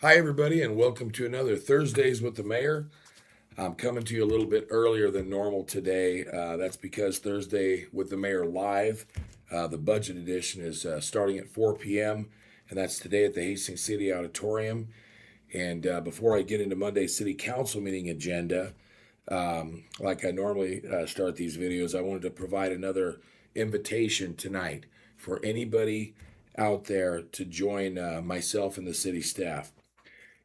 Hi, everybody, and welcome to another Thursdays with the Mayor. I'm coming to you a little bit earlier than normal today. That's because Thursday with the Mayor Live, the budget edition, is starting at 4 p.m., and that's today at the Hastings City Auditorium. And before I get into Monday's City Council meeting agenda, like I normally start these videos, I wanted to provide another invitation tonight for anybody out there to join myself and the city staff.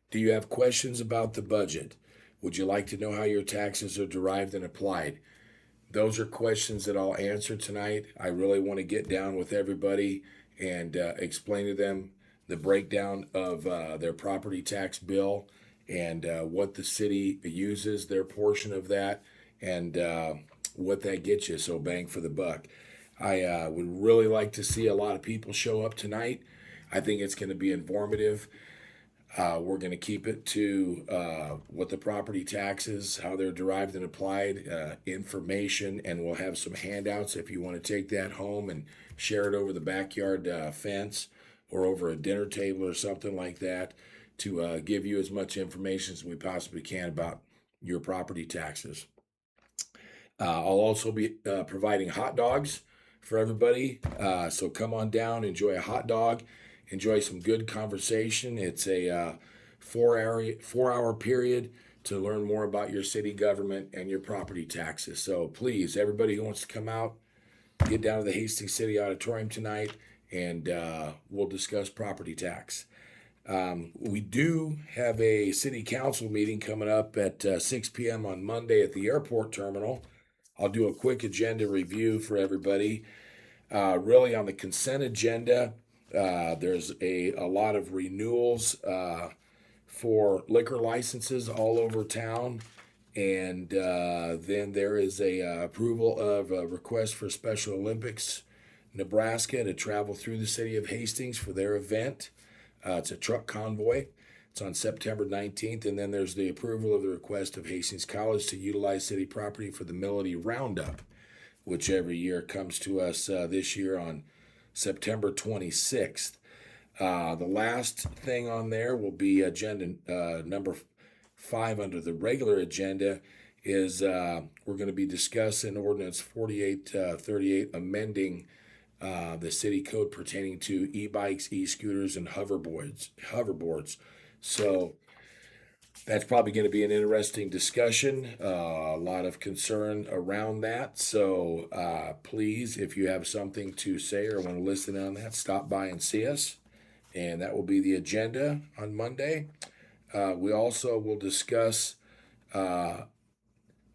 Do you have questions about the budget? Would you like to know how your taxes are derived and applied? Those are questions that I'll answer tonight. I really want to get down with everybody and explain to them the breakdown of their property tax bill and what the city uses, their portion of that, and what that gets you. So, bang for the buck. I would really like to see a lot of people show up tonight. I think it's going to be informative. We're going to keep it to what the property taxes, how they're derived and applied, information, and we'll have some handouts if you want to take that home and share it over the backyard fence or over a dinner table or something like that to give you as much information as we possibly can about your property taxes. I'll also be providing hot dogs for everybody. So come on down, enjoy a hot dog, enjoy some good conversation. It's a 4 hour period to learn more about your city government and your property taxes. So please, everybody who wants to come out, get down to the Hastings City Auditorium tonight, and we'll discuss property tax. We do have a city council meeting coming up at 6 p.m. on Monday at the airport terminal. I'll do a quick agenda review for everybody. Really, on the consent agenda, there's a lot of renewals for liquor licenses all over town. And then there is a approval of a request for Special Olympics Nebraska to travel through the city of Hastings for their event. It's a truck convoy. It's on September 19th. And then there's the approval of the request of Hastings College to utilize city property for the Melody Roundup, which every year comes to us this year on September 26th. The last thing on there will be agenda number 5 under the regular agenda is we're going to be discussing ordinance 4838 amending the city code pertaining to e-bikes, e-scooters, and hoverboards. So that's probably going to be an interesting discussion. A lot of concern around that. So please, if you have something to say or want to listen on that, stop by and see us. And that will be the agenda on Monday. We also will discuss the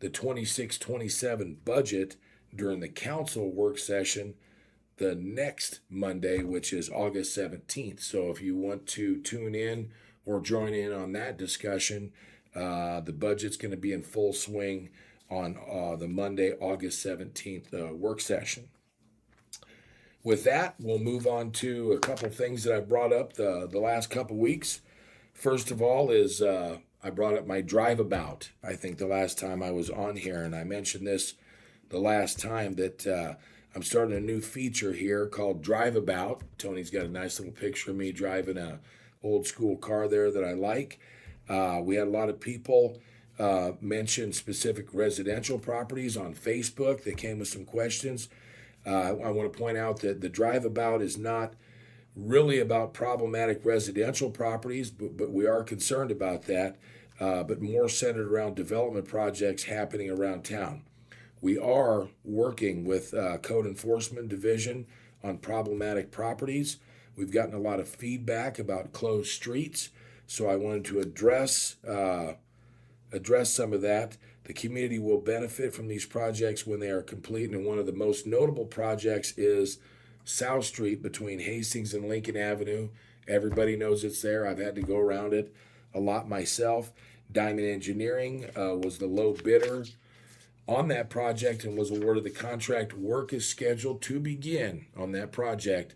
26-27 budget during the council work session the next Monday, which is August 17th. So if you want to tune in or join in on that discussion, the budget's going to be in full swing on the Monday, August 17th work session. With that, we'll move on to a couple things that I've brought up the last couple weeks. First of all is I brought up my drive about. I think the last time I was on here, and I mentioned this the last time, that I'm starting a new feature here called Drive About. Tony's got a nice little picture of me driving a old school car there that I like. We had a lot of people mention specific residential properties on Facebook. They came with some questions. I want to point out that the Drive About is not really about problematic residential properties, but we are concerned about that, but more centered around development projects happening around town. We are working with Code Enforcement Division on problematic properties. We've gotten a lot of feedback about closed streets, so I wanted to address some of that. The community will benefit from these projects when they are complete, and one of the most notable projects is South Street between Hastings and Lincoln Avenue. Everybody knows it's there. I've had to go around it a lot myself. Diamond Engineering was the low bidder on that project and was awarded the contract. Work is scheduled to begin on that project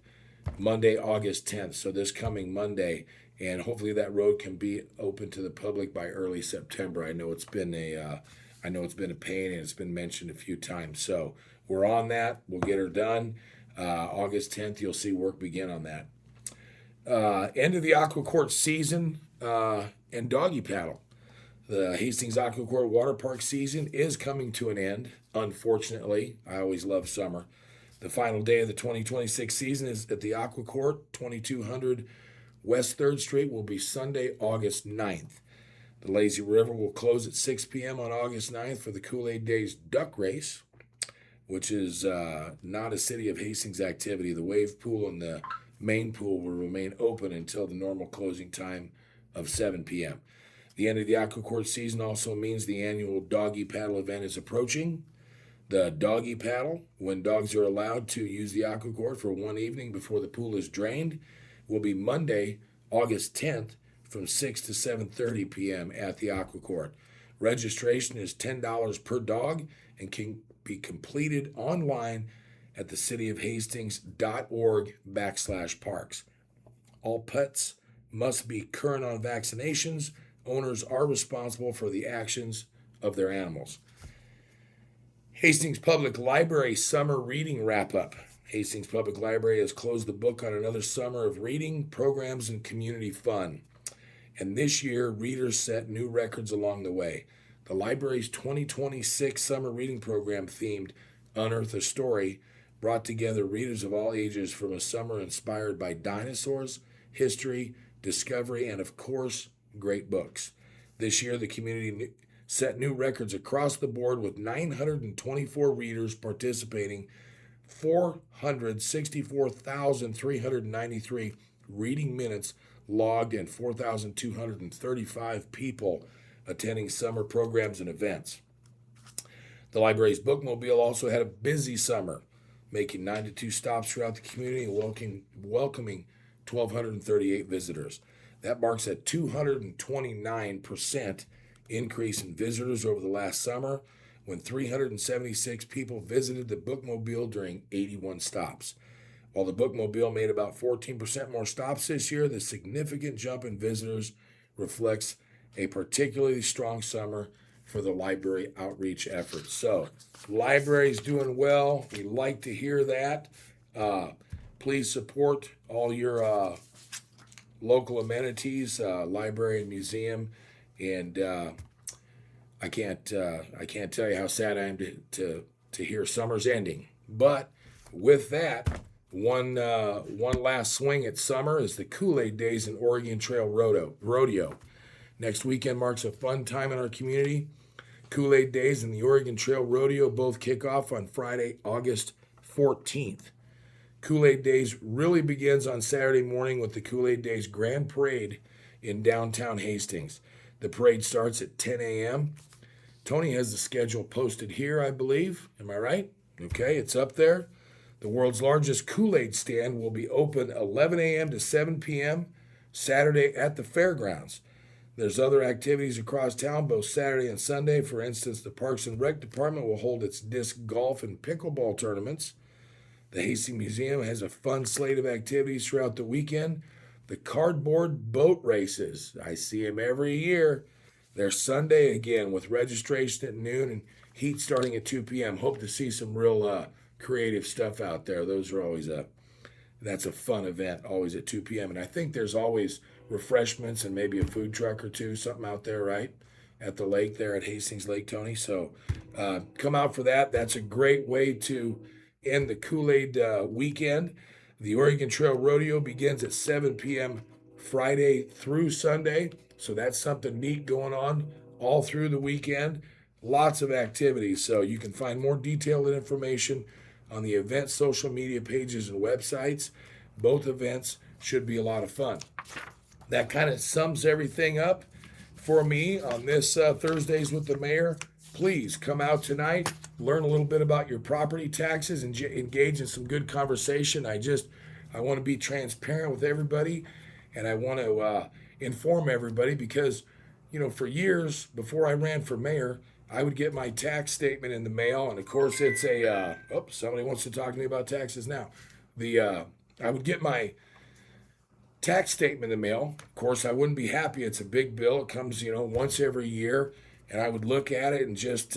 Monday, August 10th. So this coming Monday, and hopefully that road can be open to the public by early September. I know it's been a pain, and it's been mentioned a few times. So we're on that. We'll get her done. August 10th, you'll see work begin on that. End of the Aquacourt season and doggy paddle. The Hastings Aquacourt water park season is coming to an end, unfortunately. I always love summer. The final day of the 2026 season is at the Aquacourt, 2200 West 3rd Street, will be Sunday, August 9th. The Lazy River will close at 6 p.m. on August 9th for the Kool-Aid Days Duck Race, which is not a City of Hastings activity. The wave pool and the main pool will remain open until the normal closing time of 7 p.m. The end of the Aquacourt season also means the annual doggy paddle event is approaching. The doggy paddle, when dogs are allowed to use the Aquacourt for one evening before the pool is drained, will be Monday, August 10th from 6 to 7:30 p.m. at the Aquacourt. Registration is $10 per dog and can be completed online at thecityofhastings.org/parks. All pets must be current on vaccinations. Owners are responsible for the actions of their animals. Hastings Public Library Summer Reading Wrap-Up. Hastings Public Library has closed the book on another summer of reading, programs, and community fun. And this year, readers set new records along the way. The library's 2026 summer reading program themed Unearth a Story brought together readers of all ages from a summer inspired by dinosaurs, history, discovery, and of course, great books. This year, the community set new records across the board with 924 readers participating, 464,393 reading minutes logged, and 4,235 people attending summer programs and events. The library's bookmobile also had a busy summer, making 92 stops throughout the community and welcoming 1,238 visitors. That marks a 229% increase in visitors over the last summer, when 376 people visited the bookmobile during 81 stops. While the bookmobile made about 14% more stops this year, the significant jump in visitors reflects a particularly strong summer for the library outreach efforts. So, library's doing well. We like to hear that. Please support all your local amenities, library and museum, and I can't tell you how sad I am to hear summer's ending. But with that, one last swing at summer is the Kool-Aid Days in Oregon Trail Rodeo. Next weekend marks a fun time in our community. Kool-Aid Days and the Oregon Trail Rodeo both kick off on Friday, August 14th. Kool-Aid Days really begins on Saturday morning with the Kool-Aid Days Grand Parade in downtown Hastings. The parade starts at 10 a.m. Tony has the schedule posted here, I believe. Am I right? Okay, it's up there. The world's largest Kool-Aid stand will be open 11 a.m. to 7 p.m. Saturday at the fairgrounds. There's other activities across town, both Saturday and Sunday. For instance, the Parks and Rec Department will hold its disc golf and pickleball tournaments. The Hastings Museum has a fun slate of activities throughout the weekend. The cardboard boat races, I see them every year. They're Sunday again with registration at noon and heat starting at 2 p.m. Hope to see some real creative stuff out there. Those are always that's a fun event, always at 2 p.m. And I think there's always refreshments and maybe a food truck or two, something out there, right? At the lake there at Hastings Lake, Tony. So come out for that. That's a great way to end the Kool-Aid weekend. The Oregon Trail Rodeo begins at 7 p.m. Friday through Sunday. So that's something neat going on all through the weekend. Lots of activities. So you can find more detailed information on the event social media pages and websites. Both events should be a lot of fun. That kind of sums everything up for me on this Thursdays with the Mayor. Please come out tonight, learn a little bit about your property taxes, and engage in some good conversation. I want to be transparent with everybody, and I want to inform everybody because, for years before I ran for mayor, I would get my tax statement in the mail, and of course it's somebody wants to talk to me about taxes now. I would get my tax statement in the mail. Of course, I wouldn't be happy. It's a big bill. It comes, once every year. And I would look at it and just,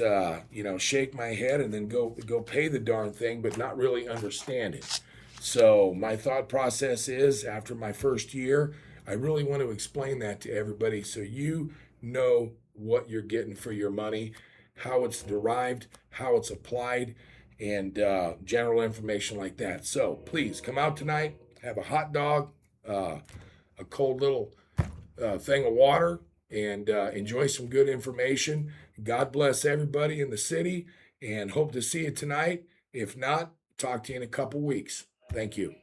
shake my head and then go pay the darn thing, but not really understand it. So my thought process is, after my first year, I really want to explain that to everybody so you know what you're getting for your money, how it's derived, how it's applied, and general information like that. So please come out tonight, have a hot dog, a cold little thing of water, and enjoy some good information. God bless everybody in the city, and hope to see you tonight. If not, talk to you in a couple weeks. Thank you.